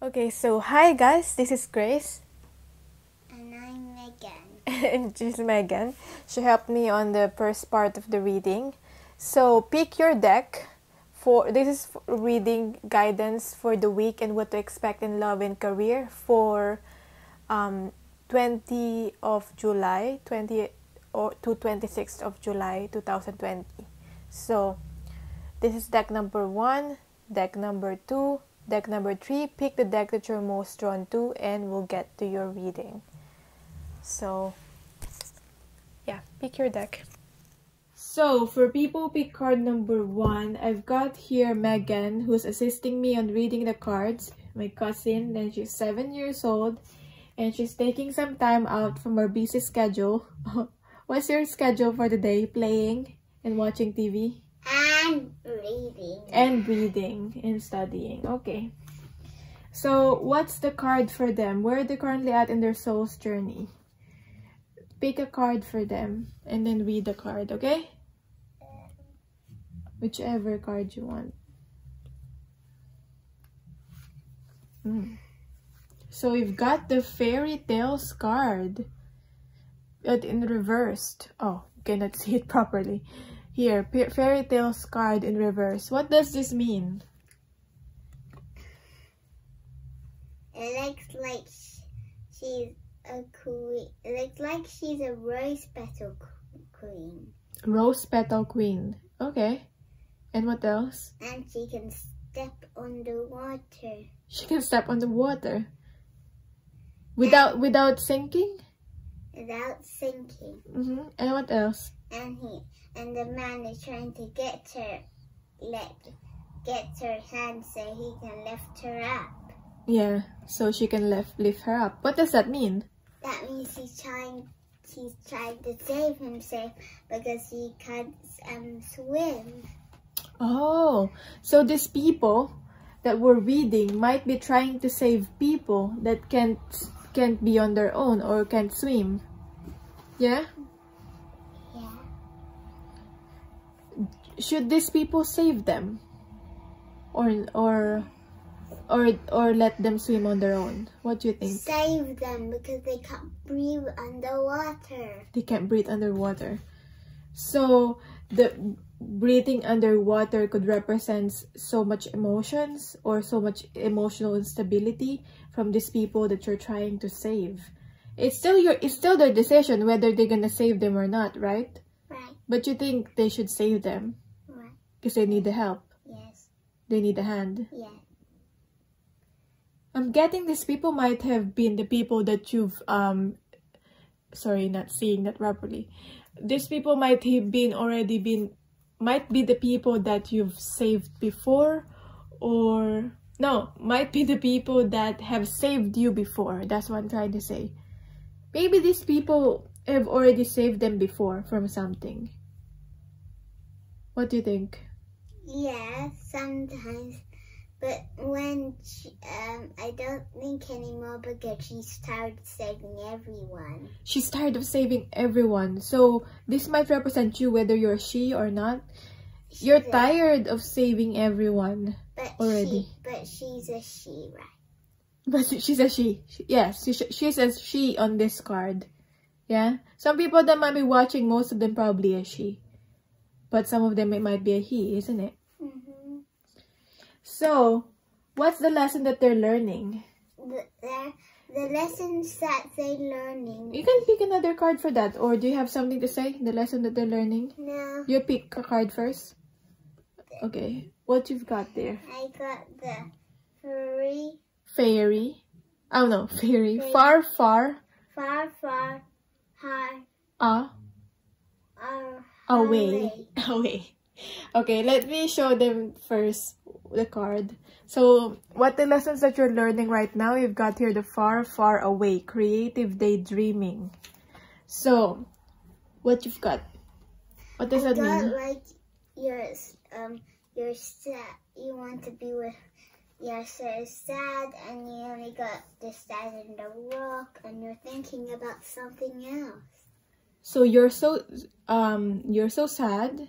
Okay, so hi guys, this is Grace. And I'm Megan. And she's Megan. She helped me on the first part of the reading. So pick your deck. This is reading guidance for the week and what to expect in love and career for 20 of July, 20 or to 26th of July 2020. So this is deck number 1, deck number 2, deck number 3. Pick the deck that you're most drawn to and we'll get to your reading. So yeah, pick your deck. So for people pick card number 1, I've got here Megan, who's assisting me on reading the cards. My cousin, and she's 7 years old, and she's taking some time out from her busy schedule. What's your schedule for the day? Playing and watching TV? And reading. And reading and studying. Okay. So what's the card for them? Where are they currently at in their soul's journey? Pick a card for them and then read the card, okay? Whichever card you want. So we've got the fairy tales card, but in reversed. Oh, you cannot see it properly. Here, fairy tales card in reverse. What does this mean? It looks like she's a queen. It looks like she's a rose petal queen. Rose petal queen. Okay. And what else? And she can step on the water. She can step on the water. Without sinking? Without sinking. And what else? And the man is trying to get her hand so he can lift her up. Yeah, so she can lift her up. What does that mean? That means he's trying to save himself because he can't swim. Oh, so these people that we're reading might be trying to save people that can't be on their own or can't swim. Yeah? Yeah. Should these people save them? Or let them swim on their own? What do you think? Save them because they can't breathe underwater. They can't breathe underwater. So the breathing underwater could represent so much emotions or so much emotional instability from these people that you're trying to save. It's still their decision whether they're gonna save them or not, right? Right. But you think they should save them? Right. Because they need the help. Yes. They need a hand. Yeah. I'm getting these people might have been the people that you've sorry, not seeing that properly. These people might be the people that you've saved before, or no, might be the people that have saved you before. That's what I'm trying to say. Maybe these people have already saved them before from something. What do you think? Yeah, sometimes. But when I don't think anymore because she's tired of saving everyone. She's tired of saving everyone. So this might represent you whether you're she or not. You're tired of saving everyone already. But she's a she, right? But she's a she. Yes, she's a she on this card. Yeah? Some people that might be watching, most of them probably a she. But some of them it might be a he, isn't it? So, what's the lesson that they're learning? The lessons that they're learning. You can pick another card for that. Or do you have something to say? The lesson that they're learning? No. You pick a card first? Okay. What you've got there? I got the fairy. Fairy. Oh no, fairy. Far, far. Far, far, away. Away. Okay, let me show them first the card. So, what the lessons that you're learning right now, you've got here the far, far away, creative daydreaming. So, what you've got? What does that mean? Like you're sad. You want to be with. You're so sad, and you only got to stand in the rock, and you're thinking about something else. So you're so sad.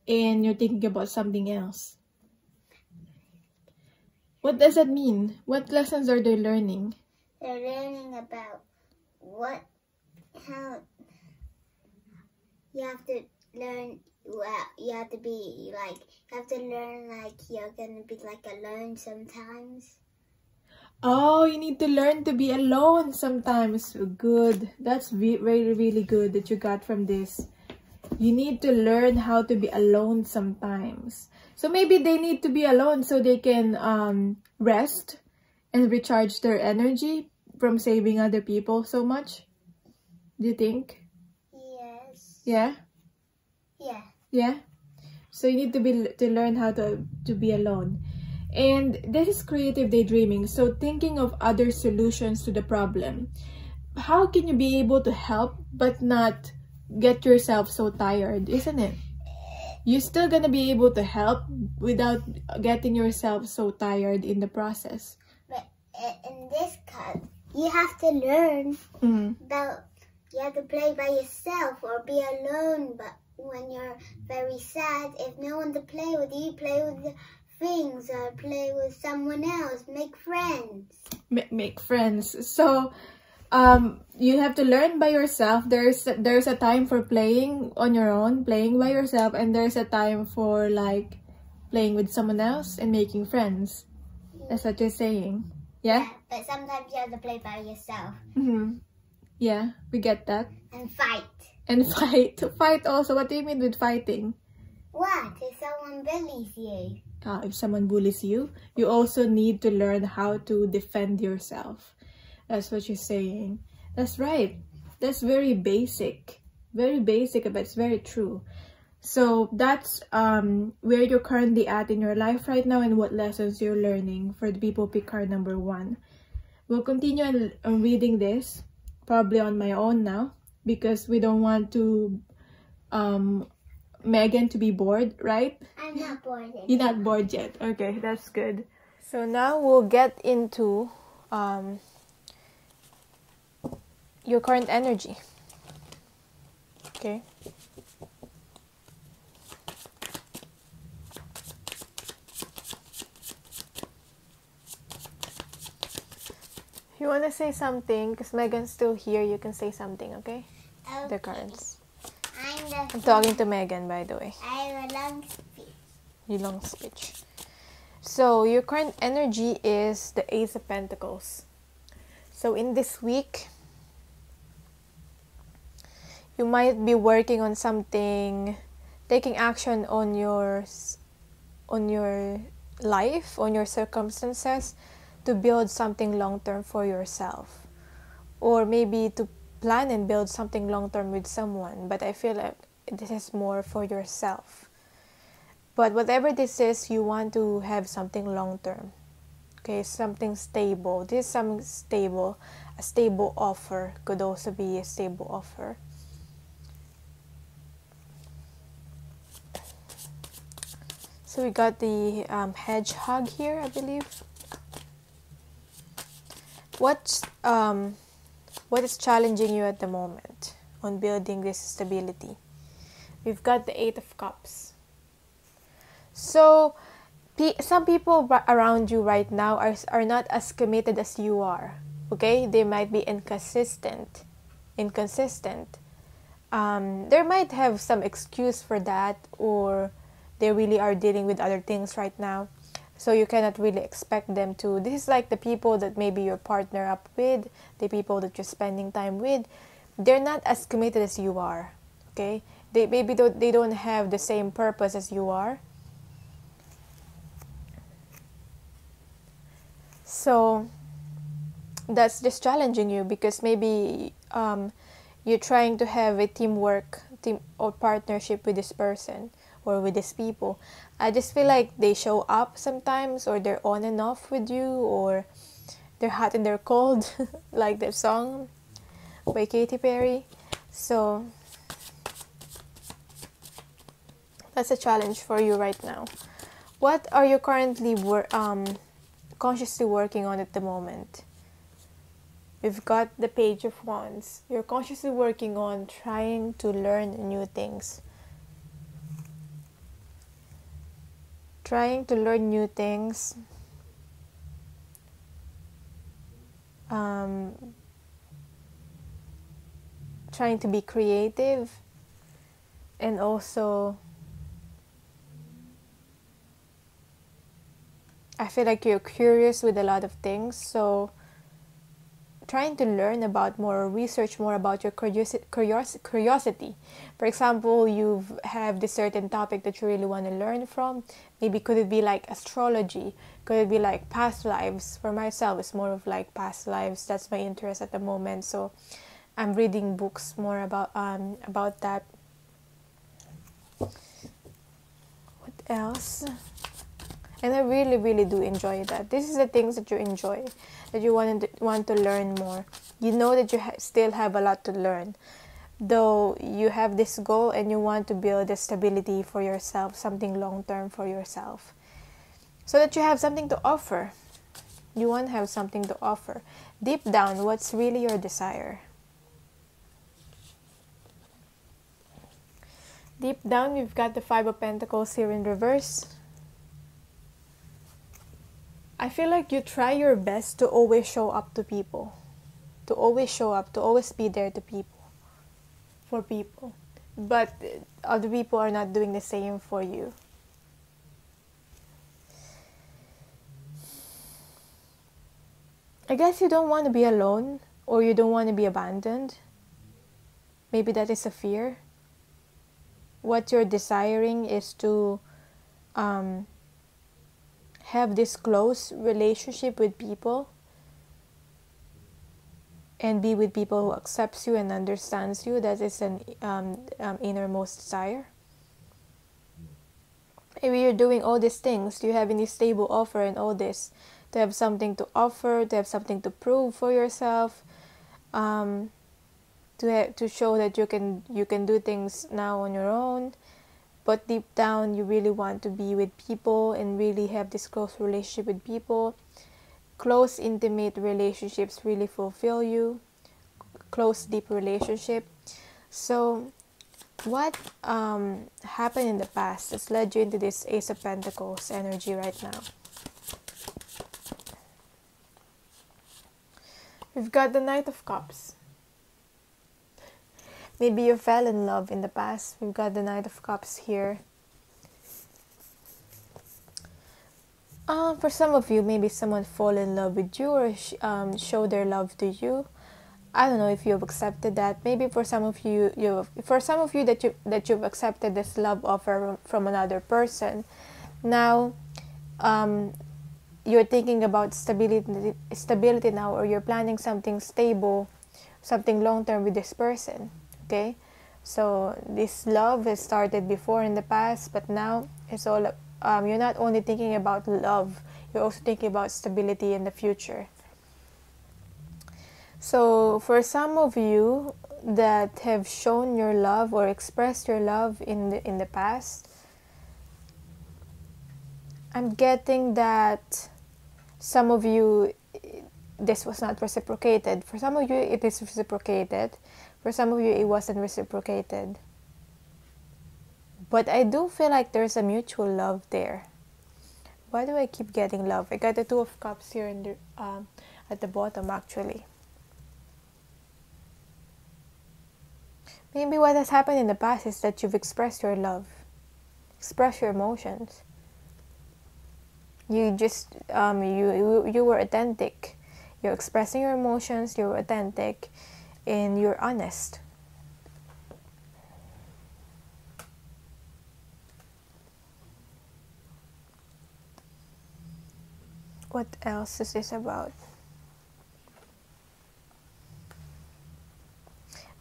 And you're thinking about something else. What does that mean? What lessons are they learning? They're learning about how you have to learn. Well, you have to learn like you're gonna be like alone sometimes. Oh, you need to learn to be alone sometimes. Good. That's very, really good that you got from this. You need to learn how to be alone sometimes. So maybe they need to be alone so they can rest and recharge their energy from saving other people so much. Do you think? Yes. Yeah? Yeah. Yeah? So you need to learn how to be alone. And this is creative daydreaming. So thinking of other solutions to the problem. How can you be able to help but not get yourself so tired, isn't it? You're still gonna be able to help without getting yourself so tired in the process. But in this case, you have to learn about, you have to play by yourself or be alone. But when you're very sad, if no one to play with, you play with things or play with someone else. Make friends. Make friends. So you have to learn by yourself. There's a time for playing on your own, playing by yourself, and there's a time for like playing with someone else and making friends. That's what you're saying. Yeah? But sometimes you have to play by yourself. Yeah, we get that. And fight. And fight. Fight also. What do you mean with fighting? What? If someone bullies you. If someone bullies you, you also need to learn how to defend yourself. That's what you're saying. That's right. That's very basic. Very basic, but it's very true. So that's where you're currently at in your life right now and what lessons you're learning for the people pick card number 1. We'll continue on reading this, probably on my own now, because we don't want to Megan to be bored, right? I'm not bored yet. You're not bored yet. Okay, that's good. So now we'll get into your current energy. Okay. If you want to say something, because Megan's still here, you can say something, okay? Okay. The cards. I'm talking to Megan, by the way. I have a long speech. Your long speech. So, your current energy is the Ace of Pentacles. So, in this week, you might be working on something, taking action on your life, on your circumstances, to build something long-term for yourself. Or maybe to plan and build something long-term with someone. But I feel like this is more for yourself. But whatever this is, you want to have something long-term. Okay, something stable. This is something stable. A stable offer could also be a stable offer. So we got the hedgehog here, I believe. What is challenging you at the moment on building this stability? We've got the 8 of Cups. So, some people around you right now are not as committed as you are. Okay? They might be inconsistent. There might have some excuse for that, or they really are dealing with other things right now. So you cannot really expect them to. This is like the people that maybe you're partner up with, the people that you're spending time with. They're not as committed as you are. Okay? They don't have the same purpose as you are. So that's just challenging you, because maybe you're trying to have a team or partnership with this person or with these people. I just feel like they show up sometimes, or they're on and off with you, or they're hot and they're cold, like that song by Katy Perry. So that's a challenge for you right now. What are you currently consciously working on at the moment? We've got the Page of Wands. You're consciously working on trying to learn new things. Trying to learn new things. trying to be creative, and also I feel like you're curious with a lot of things, so trying to learn about more or research more about your curiosity. For example, you have this certain topic that you really want to learn from. Maybe could it be like astrology? Could it be like past lives? For myself, it's more of like past lives. That's my interest at the moment. So I'm reading books more about that. What else? And I really, really do enjoy that. This is the things that you enjoy, that you want to learn more. You know that you still have a lot to learn. Though you have this goal and you want to build a stability for yourself, something long-term for yourself. So that you have something to offer. You want to have something to offer. Deep down, what's really your desire? Deep down, we've got the Five of Pentacles here in reverse. I feel like you try your best to always show up to people. To always show up, to always be there to people. For people. But other people are not doing the same for you. I guess you don't want to be alone, or you don't want to be abandoned. Maybe that is a fear. What you're desiring is to have this close relationship with people and be with people who accepts you and understands you. That is an innermost desire. Maybe you're doing all these things, you have any stable offer and all this, to have something to offer, to have something to prove for yourself, to show that you can do things now on your own. But deep down, you really want to be with people and really have this close relationship with people. Close, intimate relationships really fulfill you. Close, deep relationship. So, what happened in the past that's led you into this Ace of Pentacles energy right now? We've got the Knight of Cups. Maybe you fell in love in the past. We've got the Knight of Cups here. For some of you, maybe someone fall in love with you or show their love to you. I don't know if you've accepted that. Maybe for some of you, that you've accepted this love offer from another person. Now, you're thinking about stability now, or you're planning something stable, something long term with this person. Okay, so this love has started before in the past, but now it's all. You're not only thinking about love, you're also thinking about stability in the future. So for some of you that have shown your love or expressed your love in the past, I'm getting that some of you, this was not reciprocated. For some of you, it is reciprocated. For some of you, it wasn't reciprocated. But I do feel like there's a mutual love there. Why do I keep getting love? I got the Two of Cups here in the, at the bottom, actually. Maybe what has happened in the past is that you've expressed your love. Express your emotions. You just, you were authentic. You're expressing your emotions, you're authentic, and you're honest. What else is this about?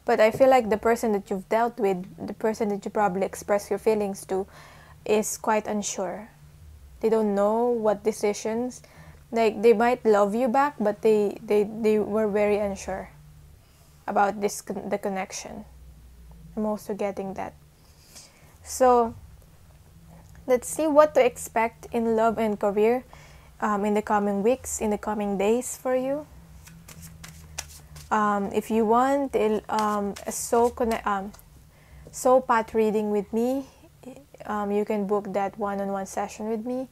But I feel like the person that you've dealt with, the person that you probably express your feelings to, is quite unsure. They don't know what decisions, like they might love you back, but they were very unsure about the connection. I'm also getting that. So let's see what to expect in love and career in the coming weeks, in the coming days for you. If you want a soul path reading with me, you can book that one-on-one session with me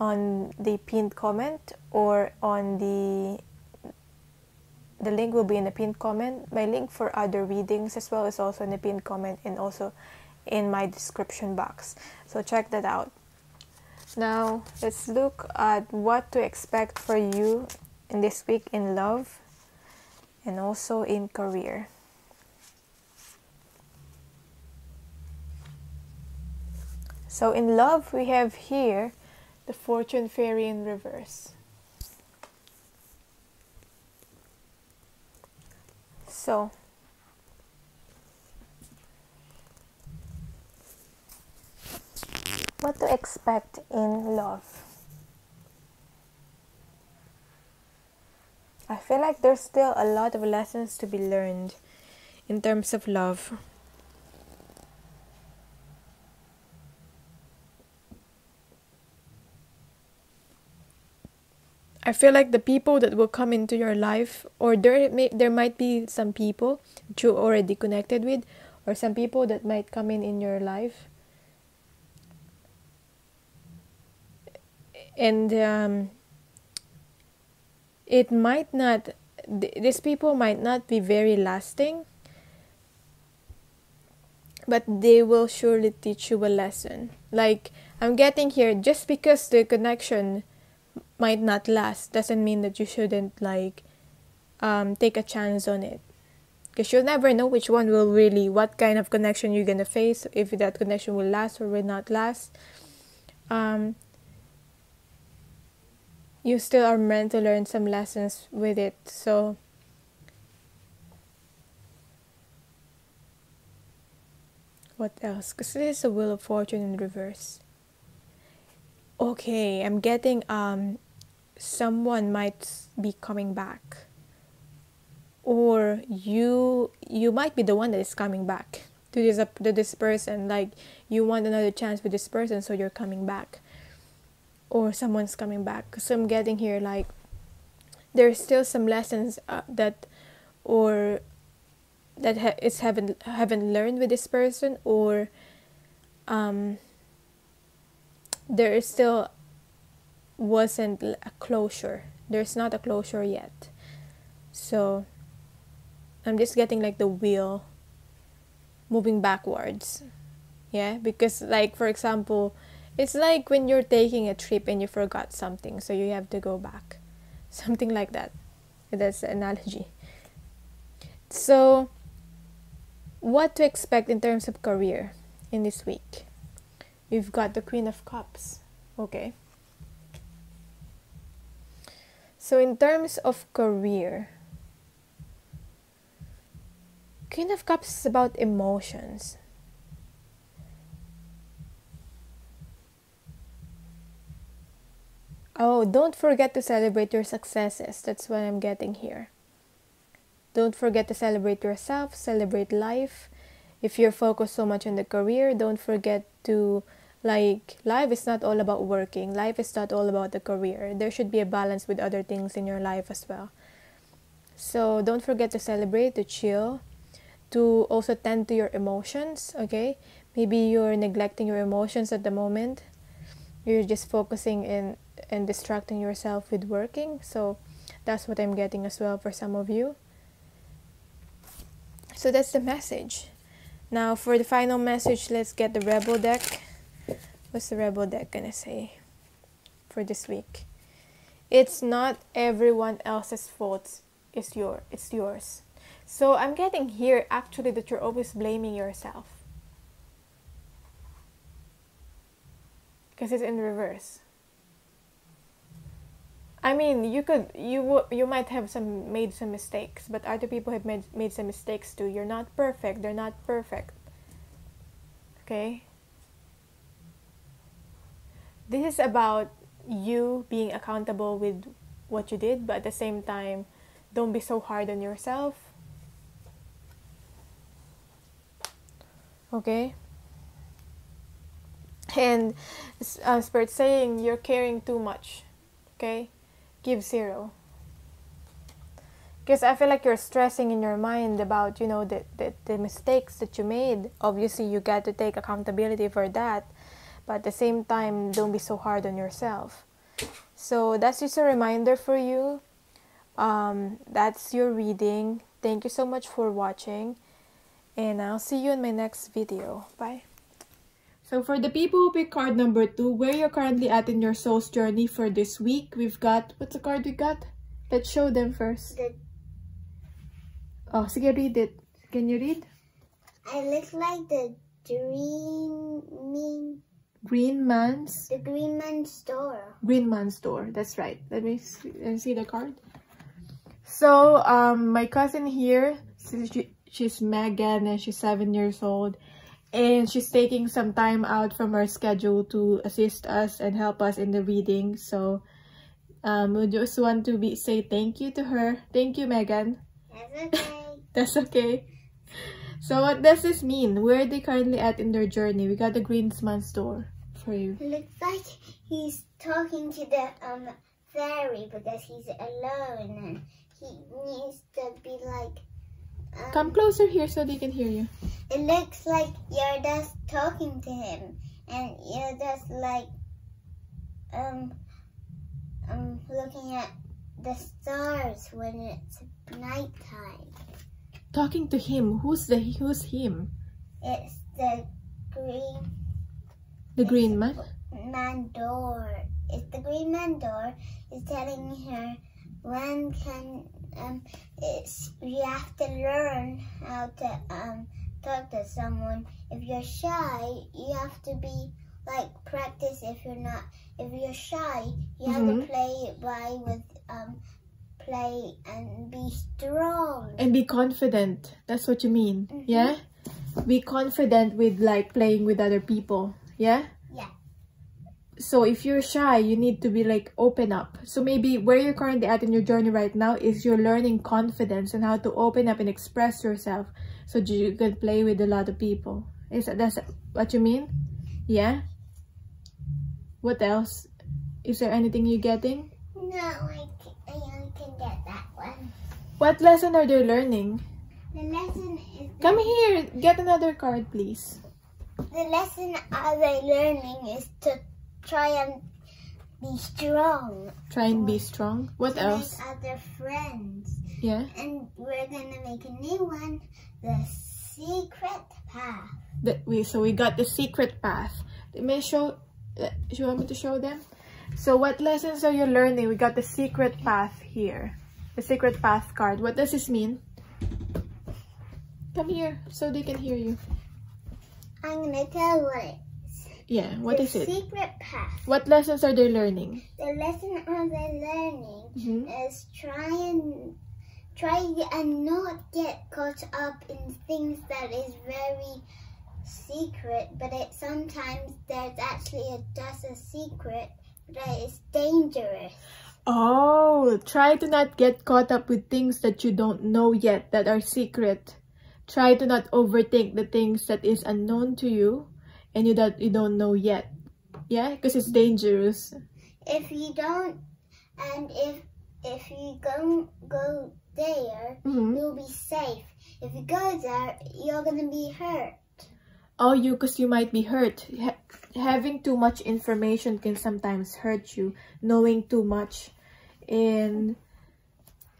on the pinned comment or on the the link will be in the pinned comment. My link for other readings as well is also in the pinned comment and also in my description box. So check that out. Now, let's look at what to expect for you in this week in love and also in career. So in love, we have here the Fortune Fairy in reverse. So, what to expect in love? I feel like there's still a lot of lessons to be learned in terms of love. I feel like the people that will come into your life, or there might be some people that you're already connected with, or some people that might come in your life. And it might not, these people might not be very lasting, but they will surely teach you a lesson. Like, I'm getting here, just because the connection might not last doesn't mean that you shouldn't like take a chance on it, because you'll never know which one will really, what kind of connection you're gonna face, if that connection will last or will not last. You still are meant to learn some lessons with it. So what else? Because this is a Wheel of Fortune in reverse. Okay, I'm getting someone might be coming back, or you might be the one that is coming back to this person. Like, you want another chance with this person, so you're coming back, or someone's coming back. So I'm getting here like there's still some lessons that haven't learned with this person, or there is still wasn't a closure. There's not a closure yet. So I'm just getting like the wheel moving backwards. Yeah, because like, for example, it's like when you're taking a trip and you forgot something, so you have to go back. Something like that. That's the analogy. So what to expect in terms of career in this week? We've got the Queen of Cups. Okay. So in terms of career, Queen of Cups is about emotions. Oh, don't forget to celebrate your successes. That's what I'm getting here. Don't forget to celebrate yourself, celebrate life. If you're focused so much on the career, don't forget to, like, life is not all about working. Life is not all about the career. There should be a balance with other things in your life as well. So don't forget to celebrate, to chill, to also tend to your emotions, okay? Maybe you're neglecting your emotions at the moment. You're just focusing and distracting yourself with working. So that's what I'm getting as well for some of you. So that's the message. Now for the final message, let's get the Rebel deck. What's the Rebel deck gonna say for this week? It's not everyone else's fault. It's yours. So I'm getting here actually that you're always blaming yourself, because it's in reverse. I mean, you might have made some mistakes, but other people have made some mistakes too. You're not perfect. They're not perfect. Okay? This is about you being accountable with what you did, but at the same time, don't be so hard on yourself. Okay? And Spirit saying you're caring too much. Okay? Give 0. Because I feel like you're stressing in your mind about, the mistakes that you made. Obviously, you got to take accountability for that. But at the same time, don't be so hard on yourself. So that's just a reminder for you. That's your reading. Thank you so much for watching, and I'll see you in my next video. Bye. So for the people who pick card number 2, where you're currently at in your soul's journey for this week, we've got, what's the card we got? Let's show them first. Oh, sige, read it. Can you read? I look like the Green Man's store. Green Man's store. That's right. Let me see the card. So, my cousin here, she's Megan, and she's 7 years old. And she's taking some time out from her schedule to assist us and help us in the reading. So, we just want to say thank you to her. Thank you, Megan. That's okay. That's okay. So, what does this mean? Where are they currently at in their journey? We got the Greensman store for you. It looks like he's talking to the fairy because he's alone and he needs to be like... Come closer here so they can hear you. It looks like you're just talking to him and you're just like looking at the stars when it's nighttime. Talking to him. Who's him? It's the Green Man? Man door. It's the Green Man door. It's telling her when can you have to learn how to talk to someone. If you're shy, you have to be like practice. If you're shy, you have to play and be strong and be confident. That's what you mean. Yeah, be confident with like playing with other people. Yeah. So if you're shy, you need to be like open up. So maybe where you're currently at in your journey right now is you're learning confidence and how to open up and express yourself so you can play with a lot of people. That's what you mean? Yeah? What else? Is there anything you're getting? No, I can get that one. What lesson are they learning? The lesson is... Come here. Get another card, please. The lesson are they learning is to try and be strong. Try and be strong. What else? Make other friends. Yeah. And we're gonna make a new one, the secret path. So we got the secret path. You want me to show them? So what lessons are you learning? We got the secret path here. The secret path card. What does this mean? Come here so they can hear you. I'm gonna tell what it is. Yeah, what is it? The secret path. What lessons are they learning? The lesson are they learning is try and not get caught up in things that is very secret, but sometimes there's actually just a secret that is dangerous. Oh, try to not get caught up with things that you don't know yet that are secret. Try to not overthink the things that is unknown to you and that you don't know yet. Yeah, because it's dangerous. If you don't, and if you go there, you'll be safe. If you go there, you're gonna be hurt. Oh, because you might be hurt. Having too much information can sometimes hurt you. Knowing too much, and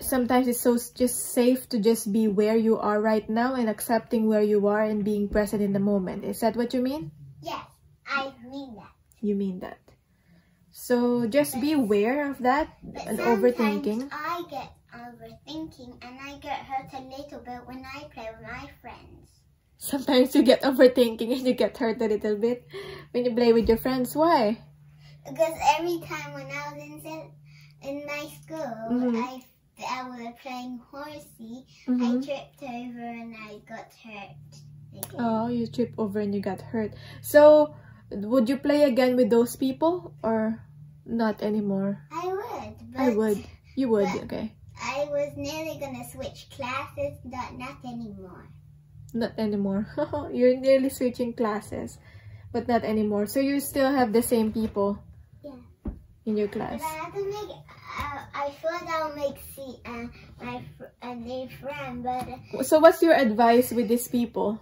sometimes it's just safe to just be where you are right now and accepting where you are and being present in the moment. Is that what you mean? Yes, I mean that. You mean that. So just be aware of that and overthinking. I get overthinking and I get hurt a little bit when I play with my friends. Sometimes you get overthinking and you get hurt a little bit when you play with your friends. Why? Because every time when I was in my school, I was playing horsey, I tripped over and I got hurt again. Oh, you tripped over and you got hurt. So, would you play again with those people or not anymore? I would. But, I would. You would, okay. I was nearly going to switch classes, but not anymore. Not anymore. You're nearly switching classes, but not anymore. So, you still have the same people in your class. But I have to make... I thought I'll make a new friend, but... So what's your advice with these people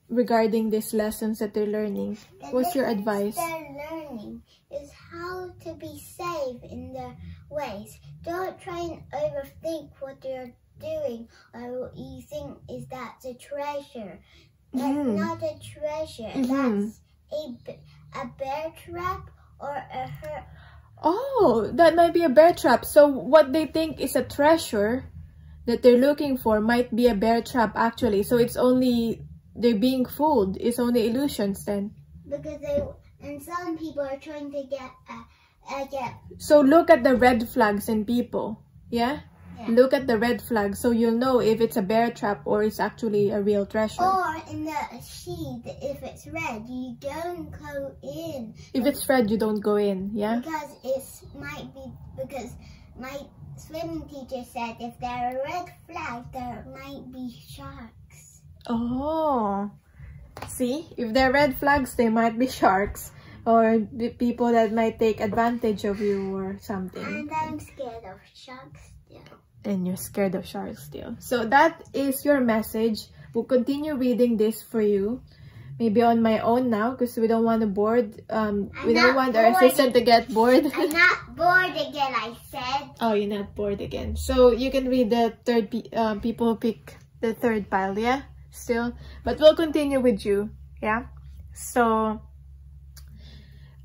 regarding these lessons that they're learning? What's your advice? They're learning is how to be safe in their way. ways. Don't try and overthink what you're doing or what you think is that's a treasure. That's not a treasure. That's a bear trap or a hurt. Oh, that might be a bear trap. So what they think is a treasure that they're looking for might be a bear trap actually. So it's only, they're being fooled. It's only illusions then. Because and some people are trying to get. So look at the red flags in people. Yeah? Look at the red flags so you'll know if it's a bear trap or it's actually a real treasure. Or in the sheet, if it's red, you don't go in. If it's red, you don't go in, yeah? Because because my swimming teacher said if there are red flags, there might be sharks. Oh. See? If they're red flags, they might be sharks. Or the people that might take advantage of you or something. And I'm scared of sharks still. And you're scared of sharks still. So that is your message. We'll continue reading this for you. Maybe on my own now because we don't want to bored. We don't want our assistant to get bored. I'm not bored again, I said. Oh, you're not bored again. So you can read the third people pick the third pile, yeah? Still. But we'll continue with you, yeah? So...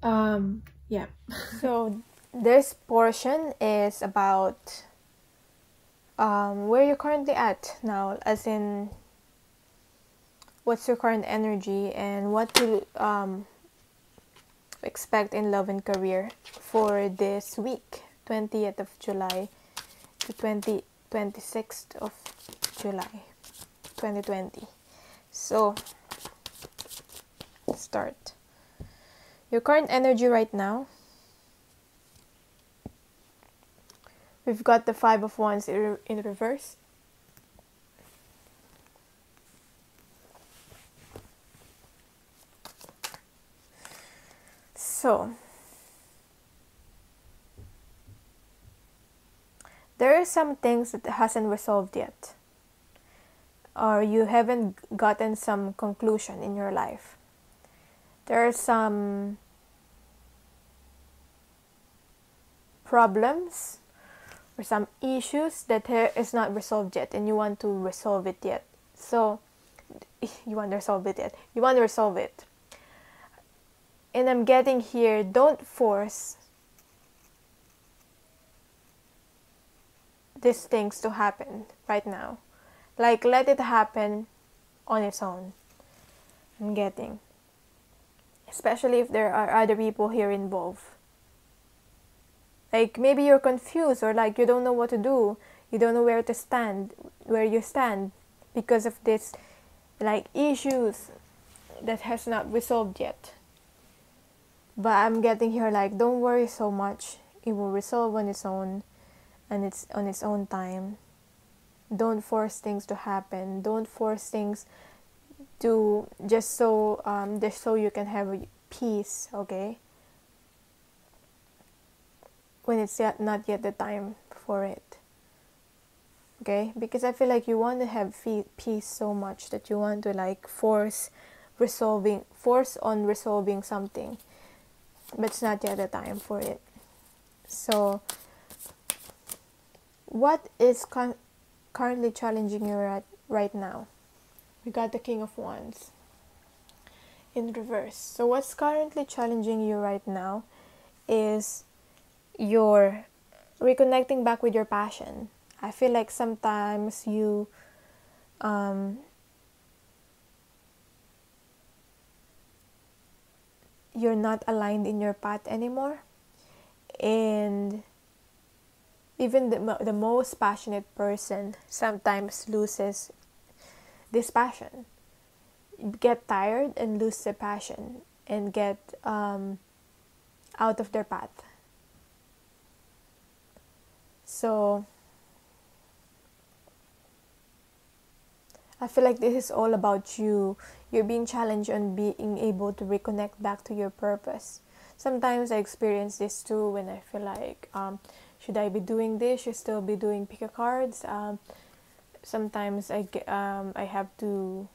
yeah. So this portion is about where you're currently at now, as in what's your current energy and what to expect in love and career for this week, 20th of July to 26th of July 2020. So let's start. Your current energy right now, we've got the 5 of Wands in reverse. So, there are some things that hasn't resolved yet, or you haven't gotten some conclusion in your life. There are some problems or some issues that is not resolved yet and you want to resolve it yet. So, you want to resolve it yet. You want to resolve it. And I'm getting here, don't force these things to happen right now. Like, let it happen on its own. I'm getting. Especially if there are other people here involved. Like, maybe you're confused or like you don't know what to do. You don't know where you stand because of this, like, issues that has not resolved yet. But I'm getting here like, don't worry so much. It will resolve on its own and it's on its own time. Don't force things to happen. Don't force things to just so you can have peace, okay? When it's not yet the time for it. Okay? Because I feel like you want to have peace so much that you want to like force on resolving something. But it's not yet the time for it. So, what is currently challenging you right now? We got the King of Wands in reverse. So what's currently challenging you right now is your reconnecting back with your passion. I feel like sometimes you're not aligned in your path anymore, and even the most passionate person sometimes loses this passion, get tired and lose the passion and get out of their path. So I feel like this is all about you. You're being challenged on being able to reconnect back to your purpose. Sometimes I experience this too when I feel like, should I be doing this? Should I still be doing pick a cards? Sometimes I have to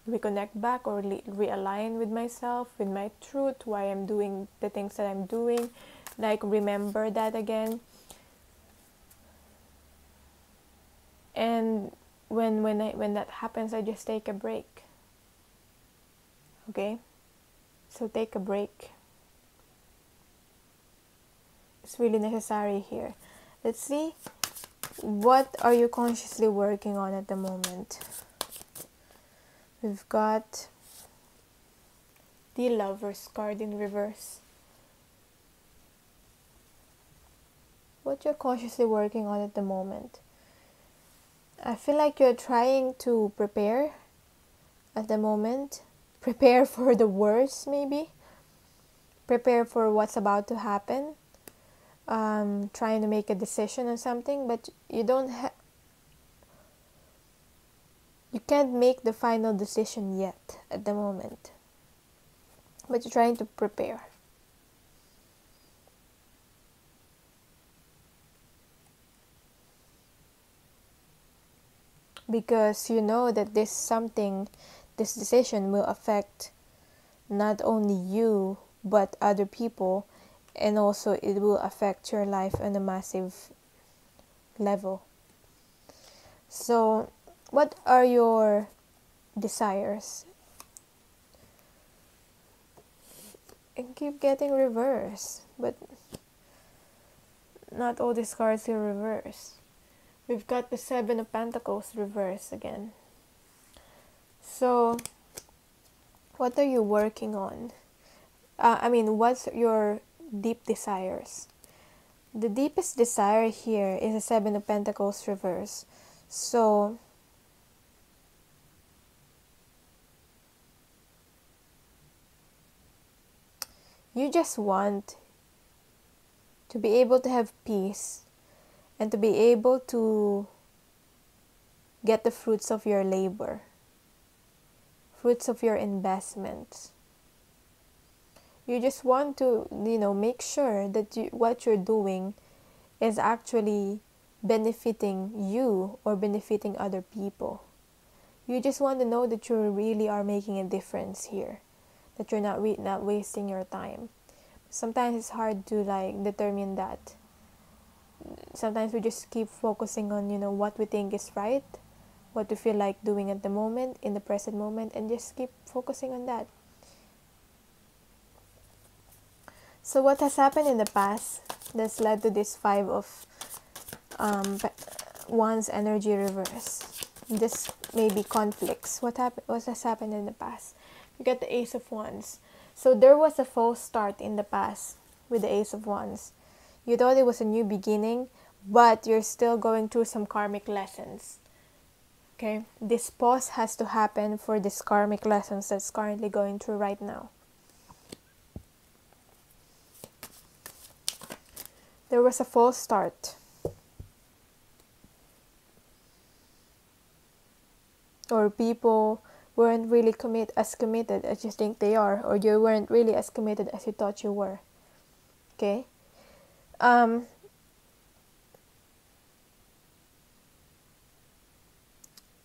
reconnect back or realign with myself, with my truth, why I'm doing the things that I'm doing. Like, remember that again. And when that happens, I just take a break. Okay? So take a break. It's really necessary here. Let's see. What are you consciously working on at the moment? We've got the Lover's card in reverse. What you're consciously working on at the moment? I feel like you're trying to prepare at the moment. Prepare for the worst, maybe. Prepare for what's about to happen. Trying to make a decision on something, but you can't make the final decision yet at the moment. But you're trying to prepare. Because you know that this decision will affect not only you, but other people, and also it will affect your life on a massive level. So, what are your desires? And keep getting reverse, but not all these cards are reverse. We've got the Seven of Pentacles reverse again. So, what are you working on? What's your deep desires? The deepest desire here is a Seven of Pentacles reverse. So, you just want to be able to have peace and to be able to get the fruits of your labor, fruits of your investments. You just want to, make sure that what you're doing is actually benefiting you or benefiting other people. You just want to know that you really are making a difference here, that you're not wasting your time. Sometimes it's hard to determine that. Sometimes we just keep focusing on what we think is right, what we feel like doing at the moment, in the present moment, and just keep focusing on that. So what has happened in the past that's led to this Five of Wands energy reverse? This may be conflicts. What has happened in the past? You get the Ace of Wands. So there was a false start in the past with the Ace of Wands. You thought it was a new beginning, but you're still going through some karmic lessons. Okay? This pause has to happen for this karmic lessons that's currently going through right now. There was a false start. Or people weren't really as committed as you think they are, or you weren't really as committed as you thought you were. Okay?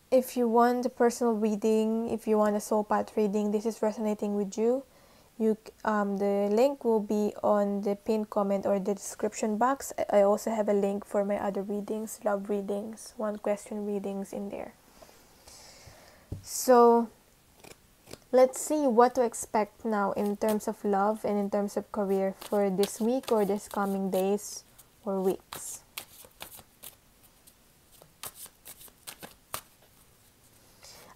If you want a personal reading, if you want a soul path reading, this is resonating with you. The link will be on the pinned comment or the description box. I also have a link for my other readings, love readings, one question readings in there. So, let's see what to expect now in terms of love and in terms of career for this week or this coming days or weeks.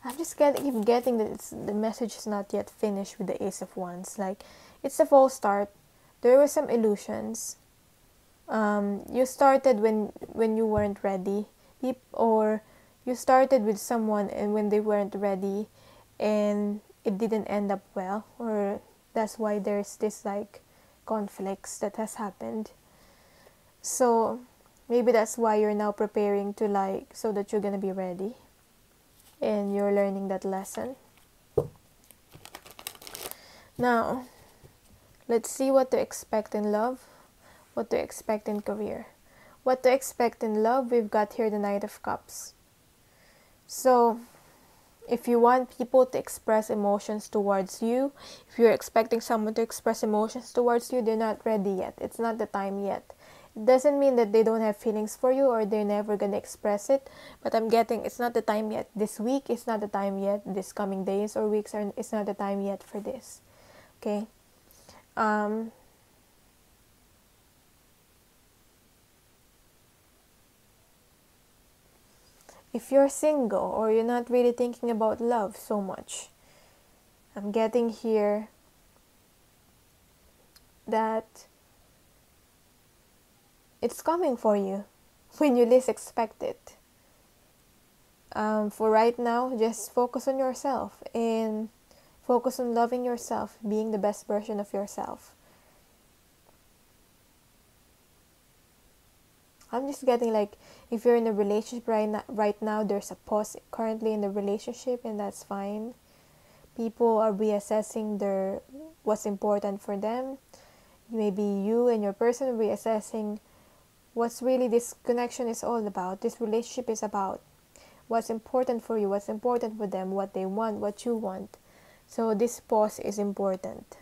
I'm just keep getting that the message is not yet finished with the Ace of Wands. It's a false start. There were some illusions. You started when you weren't ready, or you started with someone and when they weren't ready, and it didn't end up well, or that's why there's this conflicts that has happened. So maybe that's why you're now preparing to so that you're gonna be ready. And you're learning that lesson. Now, let's see what to expect in love, what to expect in career. What to expect in love, we've got here the Knight of Cups. So, if you want people to express emotions towards you, if you're expecting someone to express emotions towards you, they're not ready yet. It's not the time yet. Doesn't mean that they don't have feelings for you or they're never gonna express it, but I'm getting it's not the time yet. This week is not the time yet. This coming days or weeks are it's not the time yet for this. Okay. If you're single or you're not really thinking about love so much, I'm getting here that it's coming for you when you least expect it. For right now, just focus on yourself and focus on loving yourself, being the best version of yourself. I'm just getting like, if you're in a relationship right now, there's a pause currently in the relationship, and that's fine. People are reassessing what's important for them. Maybe you and your person are reassessing what's really this connection is all about, this relationship is about. What's important for you, what's important for them, what they want, what you want. So this pause is important.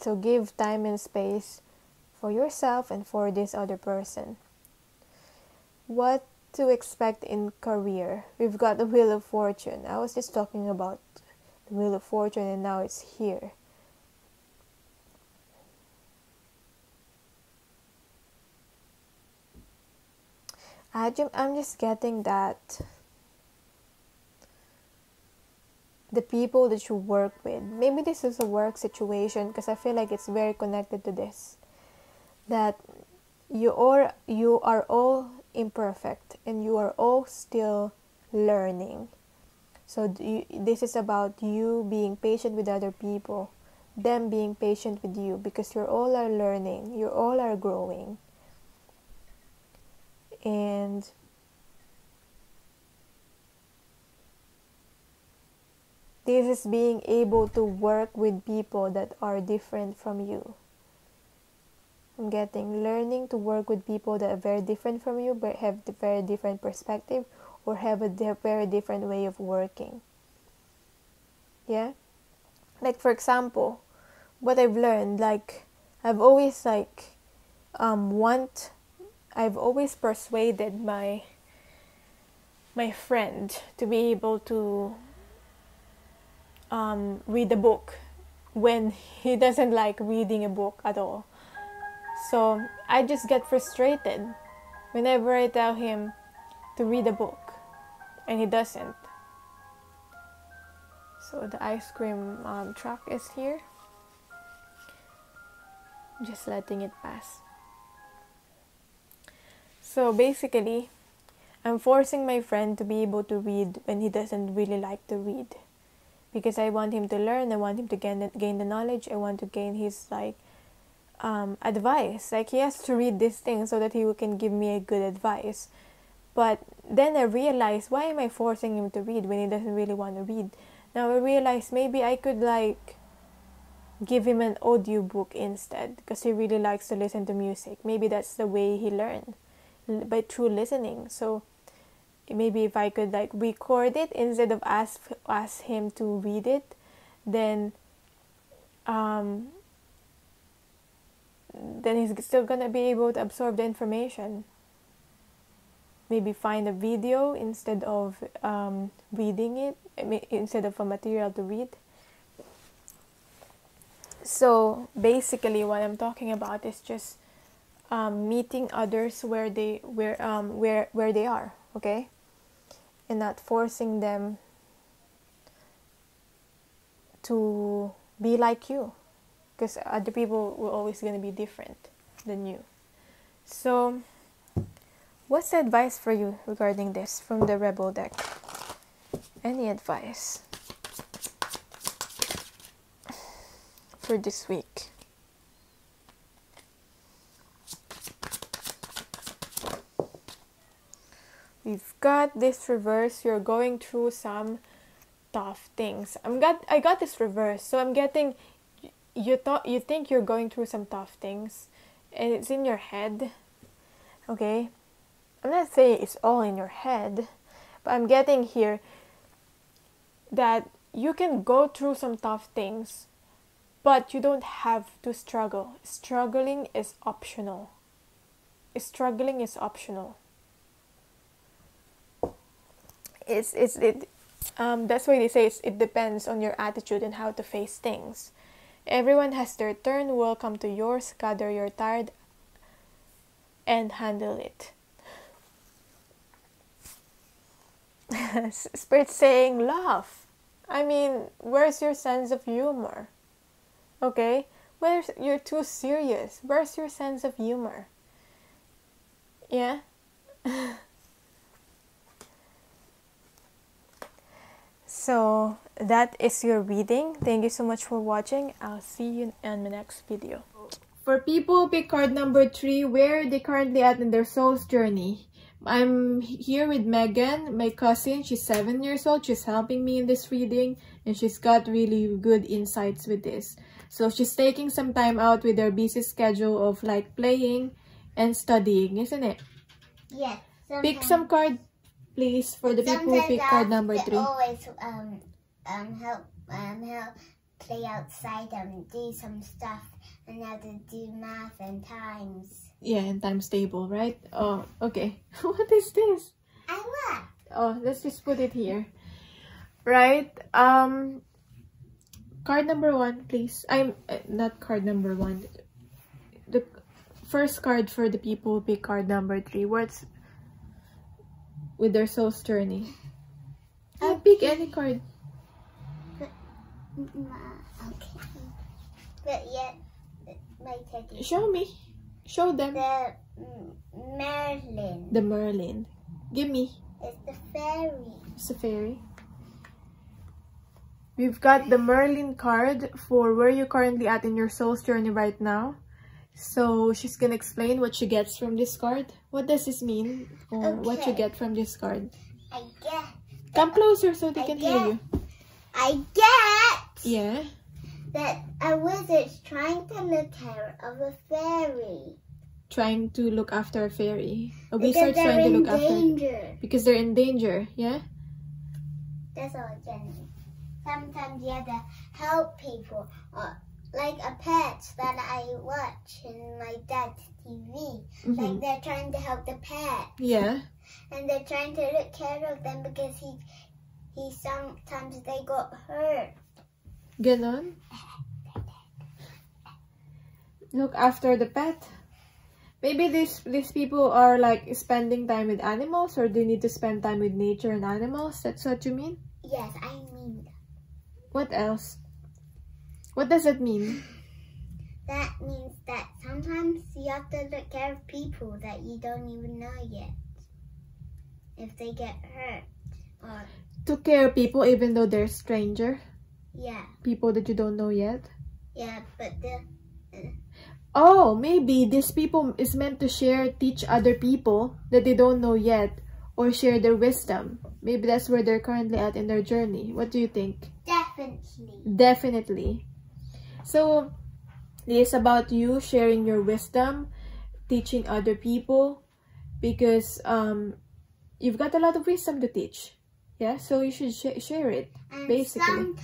So give time and space for yourself and for this other person. What to expect in career? We've got the Wheel of Fortune. I was just talking about the Wheel of Fortune and now it's here. I'm just getting that the people that you work with, maybe this is a work situation because I feel like it's very connected to this, that you are all imperfect and you are all still learning. So this is about you being patient with other people, them being patient with you, because you all are learning, you all are growing. And this is being able to work with people that are different from you. I'm getting learning to work with people that are very different from you, but have a very different perspective or have a very different way of working. Yeah? Like for example, what I've learned, like I've always I've always persuaded my friend to be able to read a book when he doesn't like reading a book at all. So I just get frustrated whenever I tell him to read a book and he doesn't. So the ice cream truck is here. Just letting it pass. So basically, I'm forcing my friend to be able to read when he doesn't really like to read. Because I want him to learn, I want him to gain the knowledge, I want to gain his advice. Like he has to read this thing so that he can give me a good advice. But then I realized, why am I forcing him to read when he doesn't really want to read? Now I realized maybe I could give him an audiobook instead, because he really likes to listen to music. Maybe that's the way he learned, by through listening. So maybe if I could record it instead of ask him to read it, then he's still gonna be able to absorb the information. Maybe find a video instead of reading it, instead of a material to read. So basically what I'm talking about is just meeting others where they are, okay? And not forcing them to be like you, because other people will always going to be different than you. So what's the advice for you regarding this from the Rebel deck? Any advice for this week? We've got this reverse. You're going through some tough things. I got this reverse. So I'm getting, you think you're going through some tough things, and it's in your head. Okay? I'm not saying it's all in your head, but I'm getting here that you can go through some tough things But you don't have to struggle. Struggling is optional. Struggling is optional. That's why they say it depends on your attitude and how to face things. Everyone has their turn. Welcome to yours. Gather your tide and handle it. Spirit saying laugh. I mean, where's your sense of humor? Okay? You're too serious. Where's your sense of humor? Yeah? So, that is your reading. Thank you so much for watching. I'll see you in the next video. For people, pick card number 3. Where are they currently at in their soul's journey? I'm here with Megan, my cousin. She's 7 years old. She's helping me in this reading. And she's got really good insights with this. So, she's taking some time out with her busy schedule of like playing and studying, isn't it? Yes. Pick some card, please, for the people who pick card number 3. Always help play outside and do some stuff and how to do math and times. Yeah, and times table, right? Oh, okay. What is this? I what? Oh, let's just put it here. Right? Card number 1, please. I'm not card number 1. The first card for the people who pick card number 3. What's with their soul's journey? I'll pick any card. Okay. But yet, my teddy. Show me. Show them. The Merlin. The Merlin. Give me. It's the fairy. It's a fairy. We've got the Merlin card for where you're currently at in your soul's journey right now. So she's gonna explain what she gets from this card. What does this mean? Or what you get from this card? I get. Come closer so they can hear you. I get. Yeah. That a wizard's trying to look care of a fairy. Trying to look after a fairy. A Because wizard's they're trying to in look danger. after. Because they're in danger. Yeah. That's all, Jenny. Sometimes you have to help people, like a pet that I watch in my dad's TV. Like they're trying to help the pet. Yeah. And they're trying to look care of them because he sometimes they got hurt. Ganon. Look after the pet. Maybe these people are like spending time with animals, or they need to spend time with nature and animals. That's what you mean? Yes, I mean that. What else? What does it mean? That means that sometimes you have to look care of people that you don't even know yet. If they get hurt. Or To care of people even though they're stranger? yeah. People that you don't know yet? Yeah, but Oh, maybe these people is meant to teach other people that they don't know yet, or share their wisdom. Maybe that's where they're currently at in their journey. What do you think? definitely. Definitely. So, this is about you sharing your wisdom, teaching other people, because you've got a lot of wisdom to teach. Yeah, so you should share it, And basically.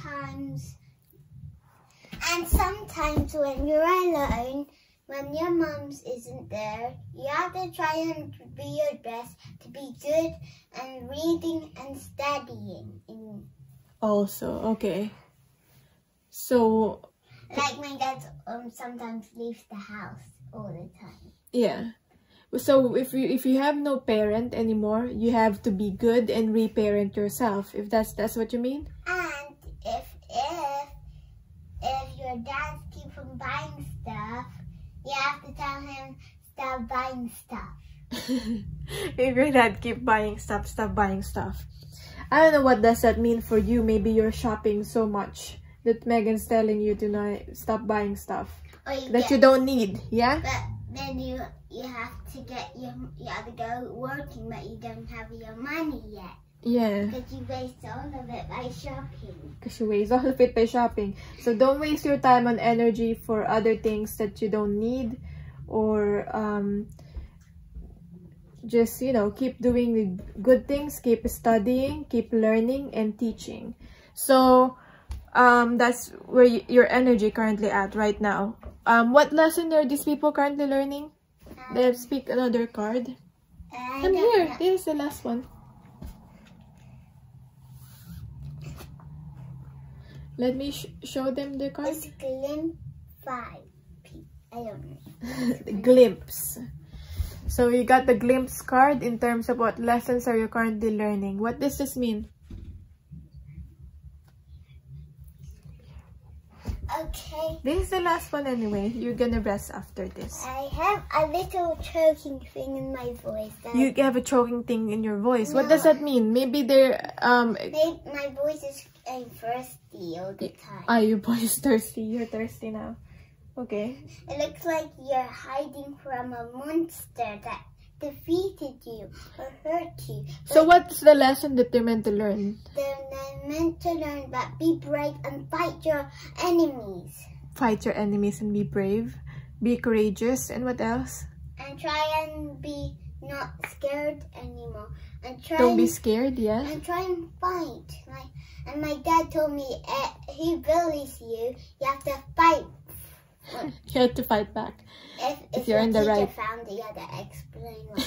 sometimes when you're alone, when your mums isn't there, you have to try and be your best to be good and reading and studying. Also, okay. So, Like my dad sometimes leaves the house all the time. yeah. So if you have no parent anymore, you have to be good and reparent yourself. If that's what you mean. And if your dad keeps on buying stuff, you have to tell him stop buying stuff. If your dad keep buying stuff, stop buying stuff. I don't know what does that mean for you. Maybe you're shopping so much that Megan's telling you to not stop buying stuff that you don't need. Yeah. But then you have to you have to go working, but you don't have your money yet. Yeah. Because you waste all of it by shopping. Because you waste all of it by shopping. So don't waste your time and energy for other things that you don't need, or just, you know, keep doing the good things, keep studying, keep learning and teaching. So that's where your energy currently at right now. What lesson are these people currently learning? Let's pick another card. Come here. This is the last one. Let me show them the card. It's glimpse 5. I don't know. Glimpse. So you got the glimpse card in terms of what lessons are you currently learning. What does this mean? Okay. This is the last one anyway. You're gonna rest after this. I have a little choking thing in my voice. You have a choking thing in your voice. No. What does that mean? Maybe they're Maybe my voice is thirsty all the time. Ah, your voice is thirsty. You're thirsty now. Okay. It looks like you're hiding from a monster that defeated you or hurt you. So what's the lesson that they're meant to learn? They're meant to learn that be brave and fight your enemies. Fight your enemies and be brave. Be courageous. And what else? And try and be not scared anymore. And try Don't be scared, yeah? And try and fight. And my dad told me, he bullies you, you have to fight. You have to fight back. If you're in the right. Found it, you have to explain what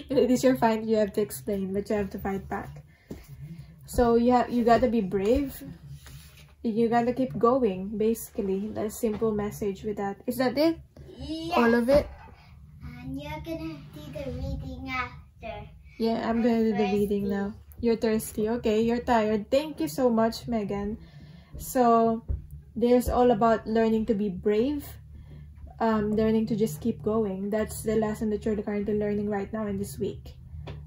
if it is your fight, you have to explain, but you have to fight back. So you gotta be brave. You gotta keep going, basically. That's a simple message with that. Is that it? Yeah. All of it? And you're gonna do the reading after. Yeah, I'm gonna do the reading now. You're thirsty. Okay, you're tired. Thank you so much, Megan. So there's all about learning to be brave, learning to just keep going. That's the lesson that you're currently learning right now in this week.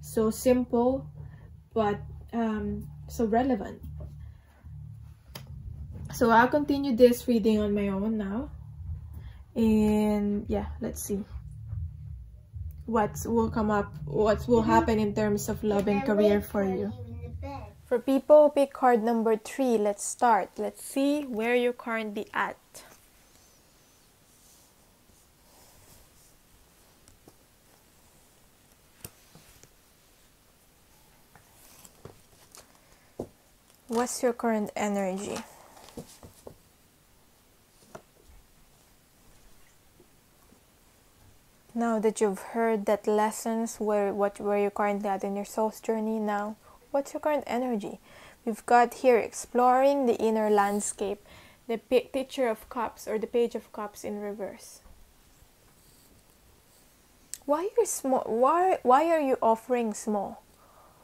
So simple, but so relevant. So I'll continue this reading on my own now. And yeah, let's see what will come up, what will happen in terms of love and career for you. For people who pick card number 3, let's start. Let's see where you're currently at. What's your current energy? Now that you've heard that lessons where you're currently at in your soul's journey now, what's your current energy? We've got here exploring the inner landscape, the picture of cups or the page of cups in reverse. Why are you small? Why are you offering small?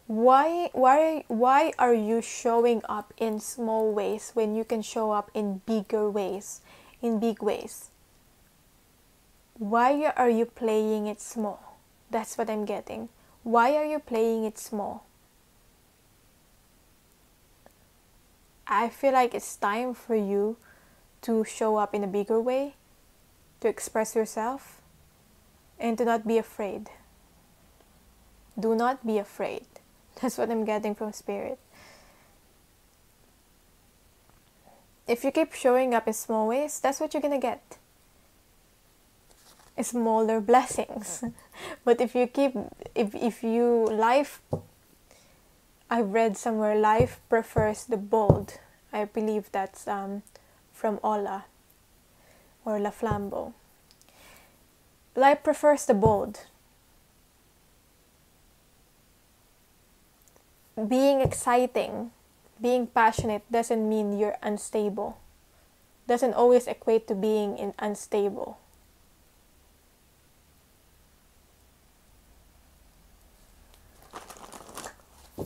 Why are you showing up in small ways when you can show up in bigger ways, in big ways? Why are you playing it small? That's what I'm getting. Why are you playing it small? I feel like it's time for you to show up in a bigger way, to express yourself, and to not be afraid. Do not be afraid. That's what I'm getting from Spirit. If you keep showing up in small ways, that's what you're gonna get. Smaller blessings. But if I've read somewhere life prefers the bold. I believe that's from Ola or La Flambeau. Life prefers the bold. Being exciting, being passionate doesn't mean you're unstable. Doesn't always equate to being unstable.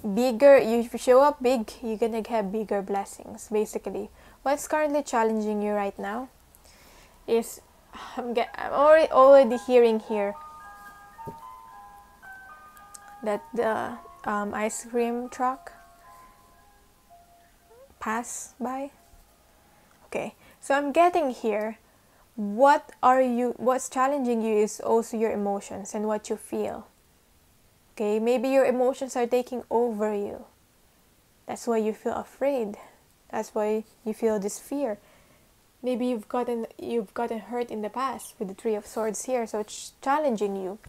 Bigger, if you show up big, you're gonna have bigger blessings, basically. What's currently challenging you right now is, I'm already hearing here that the ice cream truck pass by. Okay, so I'm getting here, what's challenging you is also your emotions and what you feel. Okay, maybe your emotions are taking over you. That's why you feel afraid. That's why you feel this fear. Maybe you've gotten hurt in the past with the 3 of Swords here, so it's challenging you.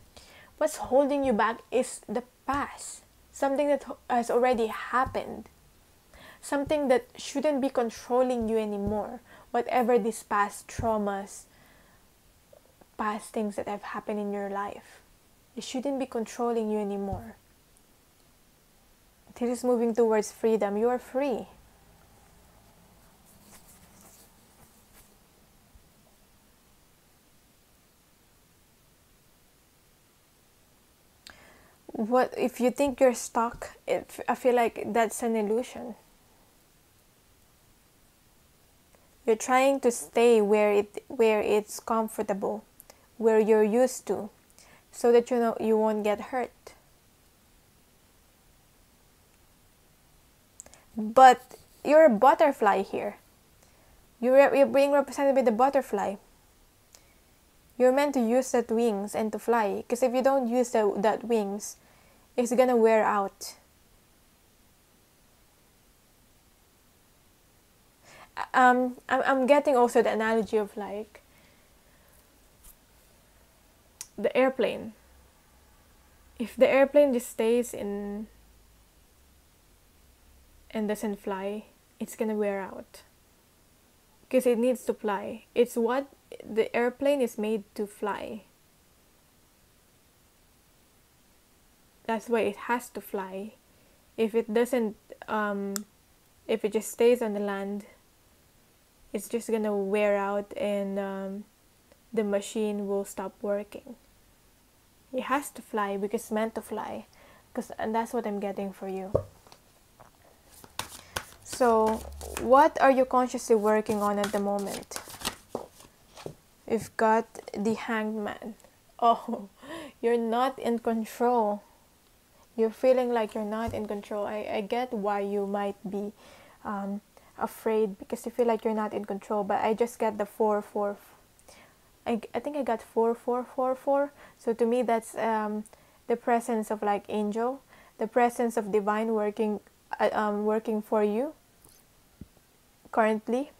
What's holding you back is the past. Something that has already happened. something that shouldn't be controlling you anymore. Whatever these past traumas, past things that have happened in your life, it shouldn't be controlling you anymore. This is moving towards freedom. You are free. What if you think you're stuck? I feel like that's an illusion. You're trying to stay where it's comfortable, where you're used to, so that you won't get hurt. But you're a butterfly here. You're being represented by the butterfly. You're meant to use that wings and to fly. Because if you don't use that wings, it's gonna wear out. I'm getting also the analogy of like the airplane. If the airplane just stays in and doesn't fly, it's gonna wear out. Because it needs to fly. It's what the airplane is made to fly. That's why it has to fly. If it doesn't, if it just stays on the land, it's just gonna wear out and the machine will stop working. It has to fly because it's meant to fly. And that's what I'm getting for you. So, what are you consciously working on at the moment? We've got the Hanged Man. Oh, you're not in control. You're feeling like you're not in control. I get why you might be afraid because you feel like you're not in control. But I just get the 4-4. I think I got 4-4-4-4. So to me, that's the presence of like angel, the presence of divine working for you currently.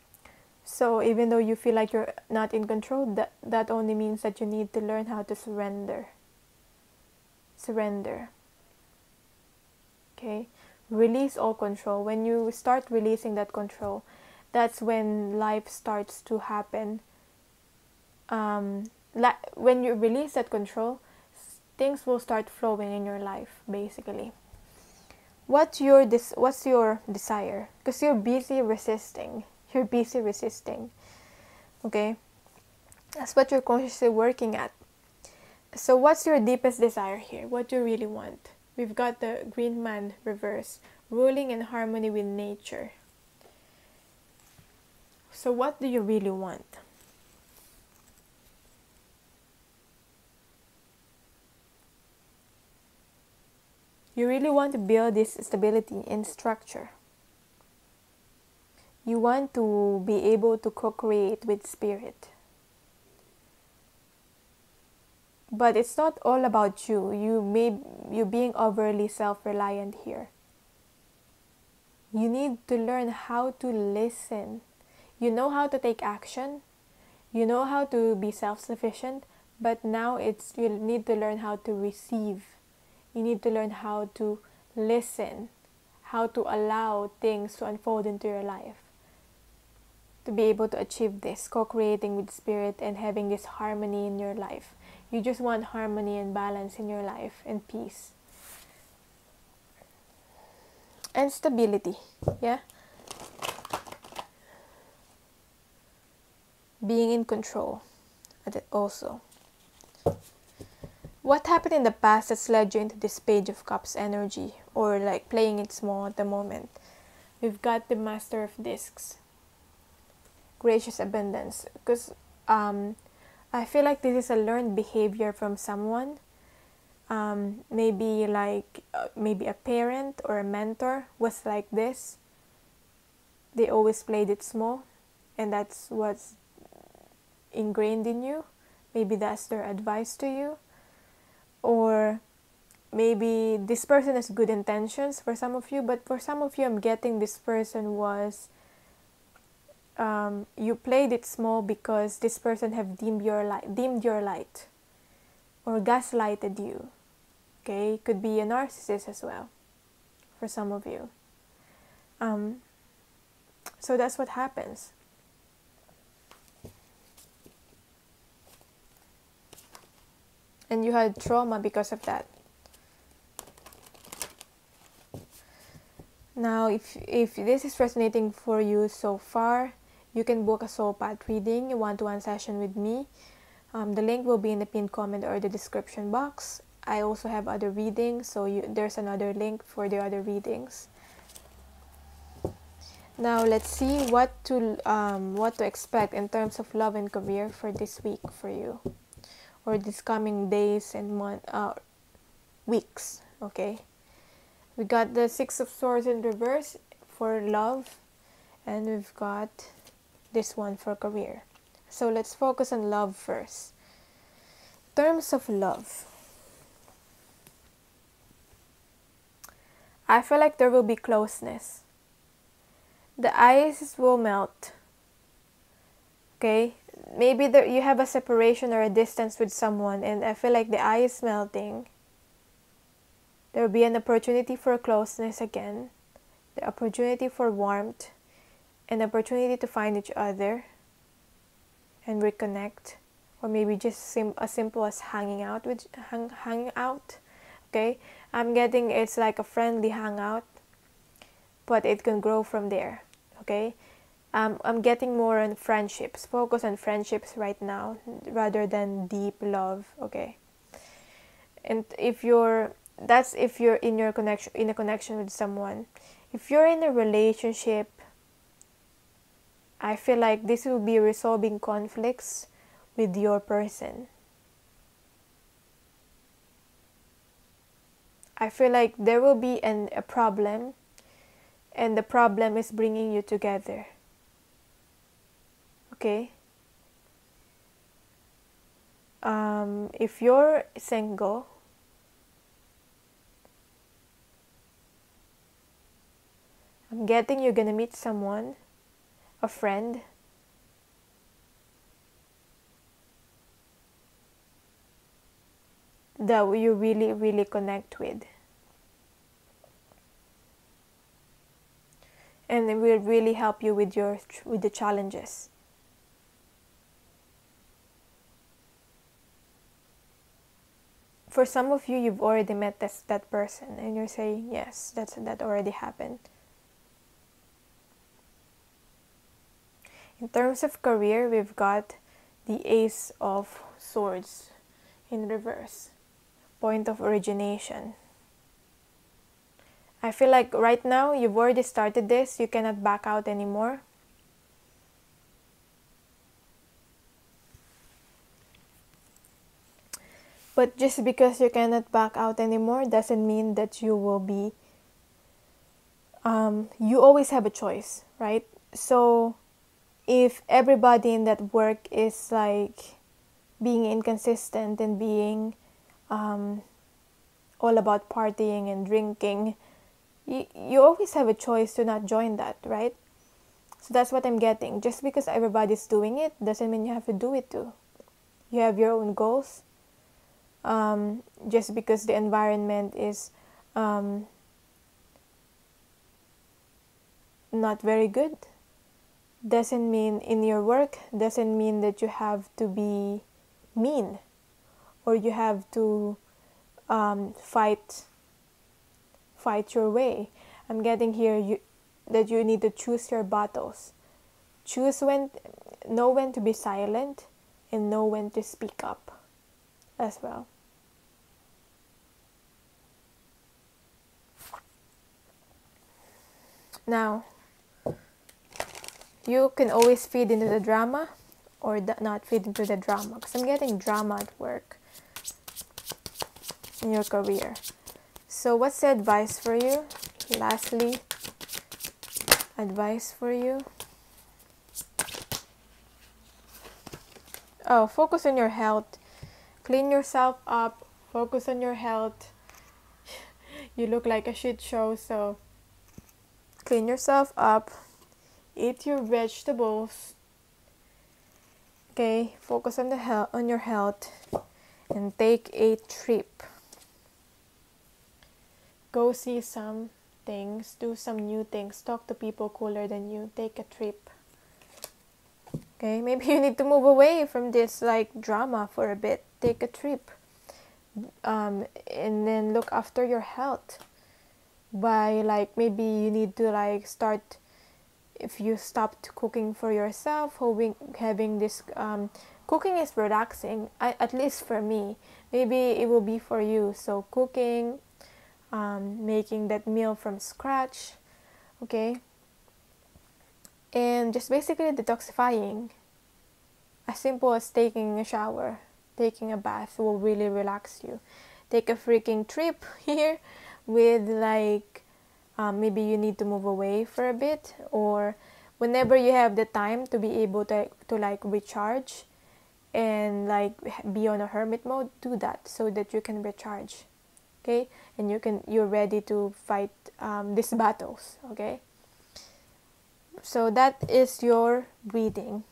So even though you feel like you're not in control, that only means that you need to learn how to surrender. Surrender. Okay? Release all control. When you start releasing that control, that's when life starts to happen. When you release that control, things will start flowing in your life, basically. What's your desire? Because you're busy resisting. You're busy resisting. Okay? That's what you're consciously working at. So what's your deepest desire here? What do you really want? We've got the Green Man reverse, ruling in harmony with nature. So what do you really want? You really want to build this stability and structure. You want to be able to co-create with spirit. But it's not all about you. You being overly self-reliant here. You need to learn how to listen. You know how to take action. You know how to be self-sufficient. But now you need to learn how to receive. You need to learn how to listen. How to allow things to unfold into your life. To be able to achieve this, co-creating with spirit and having this harmony in your life. You just want harmony and balance in your life and peace. And stability, yeah? Being in control also. What happened in the past that's led you into this Page of Cups energy or like playing it small at the moment? We've got the Master of Discs. Gracious abundance. Because I feel like this is a learned behavior from someone. Maybe a parent or a mentor was like this. They always played it small. And that's what's ingrained in you. Maybe that's their advice to you. Or maybe this person has good intentions for some of you. But for some of you, I'm getting this person was... you played it small because this person have dimmed your light or gaslighted you. Okay, could be a narcissist as well for some of you. So that's what happens. And you had trauma because of that. Now, if this is resonating for you so far, you can book a soul path reading, a one-to-one session with me. The link will be in the pinned comment or the description box. I also have other readings, so there's another link for the other readings. Now let's see what to expect in terms of love and career for this week for you, or these coming days and weeks. Okay, we got the Six of Swords in reverse for love, and we've got this one for career. So let's focus on love first. In terms of love, I feel like there will be closeness. The ice will melt. Okay, maybe you have a separation or a distance with someone, and I feel like the ice melting. There will be an opportunity for closeness again, the opportunity for warmth, an opportunity to find each other and reconnect, or maybe just as simple as hanging out. Okay, I'm getting it's like a friendly hangout, but it can grow from there. Okay, I'm getting more on friendships. Focus on friendships right now rather than deep love. Okay, and if you're in a connection with someone. If you're in a relationship, I feel like this will be resolving conflicts with your person. I feel like there will be a problem, and the problem is bringing you together. Okay? If you're single, I'm getting you're gonna meet someone, a friend, that you really, really connect with. And it will really help you with the challenges. For some of you, you've already met that person, and you're saying, yes, that already happened. In terms of career, we've got the Ace of Swords in reverse. Point of origination. I feel like right now, you've already started this. You cannot back out anymore. But just because you cannot back out anymore doesn't mean that you will be... you always have a choice, right? So if everybody in that work is like being inconsistent and being all about partying and drinking, you always have a choice to not join that, right? So that's what I'm getting. Just because everybody's doing it doesn't mean you have to do it too. You have your own goals. Just because the environment is not very good doesn't mean in your work, doesn't mean that you have to be mean or you have to fight your way. I'm getting here that you need to choose your battles. Know when to be silent and know when to speak up as well. Now, you can always feed into the drama or not feed into the drama, because I'm getting drama at work in your career. So what's the advice for you? Lastly, advice for you. Oh, focus on your health. Clean yourself up. Focus on your health. You look like a shit show, so clean yourself up. Eat your vegetables. Okay, focus on your health and take a trip. Go see some things, do some new things, talk to people cooler than you, take a trip. Okay, maybe you need to move away from this like drama for a bit, take a trip, and then look after your health by like maybe you need to like start, if you stopped cooking for yourself, having this cooking is relaxing, at least for me, maybe it will be for you. So cooking, making that meal from scratch, okay, and just basically detoxifying. As simple as taking a shower, taking a bath will really relax you. Take a freaking trip here with like maybe you need to move away for a bit, or whenever you have the time to be able to like recharge and like be on a hermit mode, do that so that you can recharge, okay, and you're ready to fight these battles, okay. So that is your reading.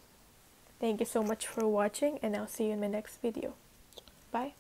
Thank you so much for watching, and I'll see you in my next video. Bye.